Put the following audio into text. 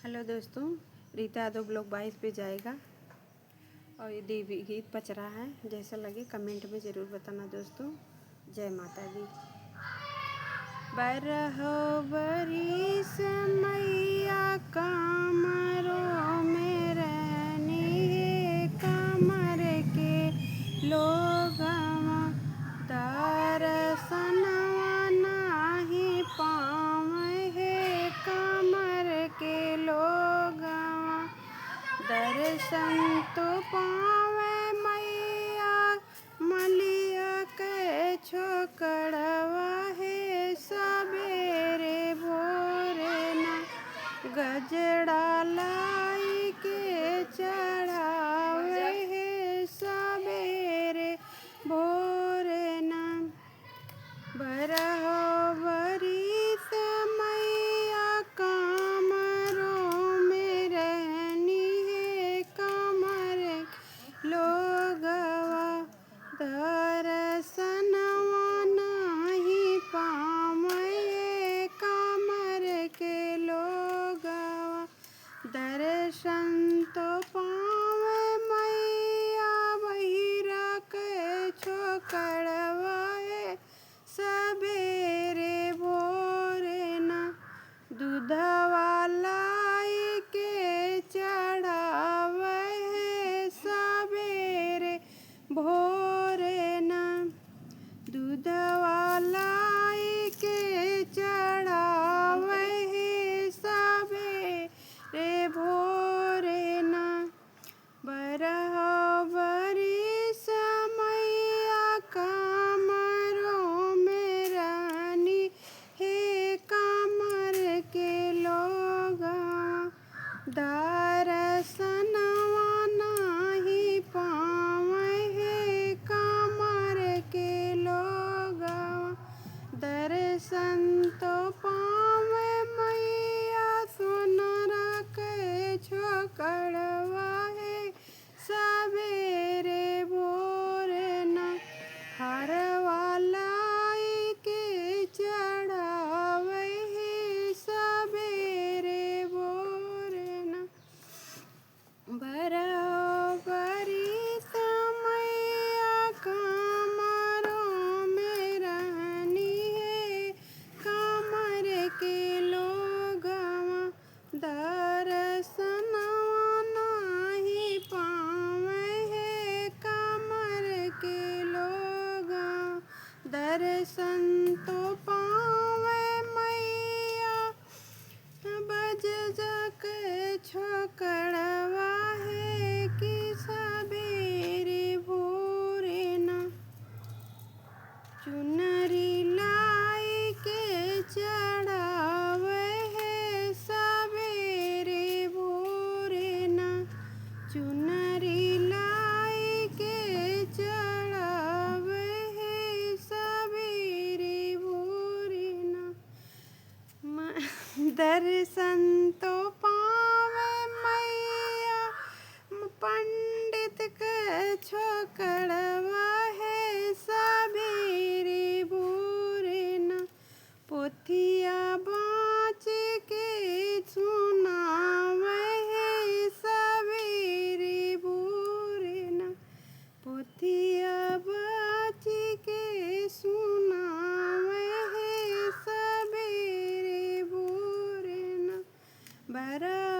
Hello दोस्तों, रीता Yadav blog 22 पे जाएगा और ये देवी गीत पच रहा है। जैसा लगे कमेंट में ज़रूर बताना दोस्तों। जय माता दी। बरहो बरिस मैया कमरों में रहनी है, कमर के लोगवा दर्शनवा नाही पावे है, कमर के लोगवा दर्शन तो पावे मैया मलिया के छोकड़वा है, सबेरे भोरे ना गजड़ा लाई के चढ़ावे है, सबेरे भोरे ना बरहो बरिस मैया कमरों में रहनी है, कमर लोगवा दर्शनवा नाही पावे, कमर के लोगवा दर्शन तो पावे मैया बहिरा के छोकड़वा है, सबेरे भोरे ना दूधवा लाई के चढ़ावे है, सबेरे भोरे ना दूधवा लाई के चढ़ावे है, सबेरे भोरे ना बरहो बरिस मैया कमरों में रहनी है, कमर के लोगवा दर्शनवा नाही पावे है, कमर के लोगवा दर्शन तो पावे मैया सोनरा के छोकड़वा है, सबेरे भोरे ना हरवा लाई के चढ़ावे है, सबेरे भोरे ना बरहो बरिस मैया कमरों में रहनी है, कमर के लोगवा दर्शनवा नाही पावे है, कमर के लोगवा दर्शन तो पावे मैया बज जक छोकड़वा है, कि सबेरे भोरे ना चुनरी लाई के चढ़ावे है, सबेरे भोरे ना चुनरी लाई के चढ़ावे है, सबेरे भोरे ना दर्शन तो पावे मैया पंडित के छोकड़वा है, सबेरे भोरे ना पोथिया बाँच के सुनावे है, सबेरे भोरे ना पोथिया बाँच के सुनावे है, सबेरे भोरे ना बरहो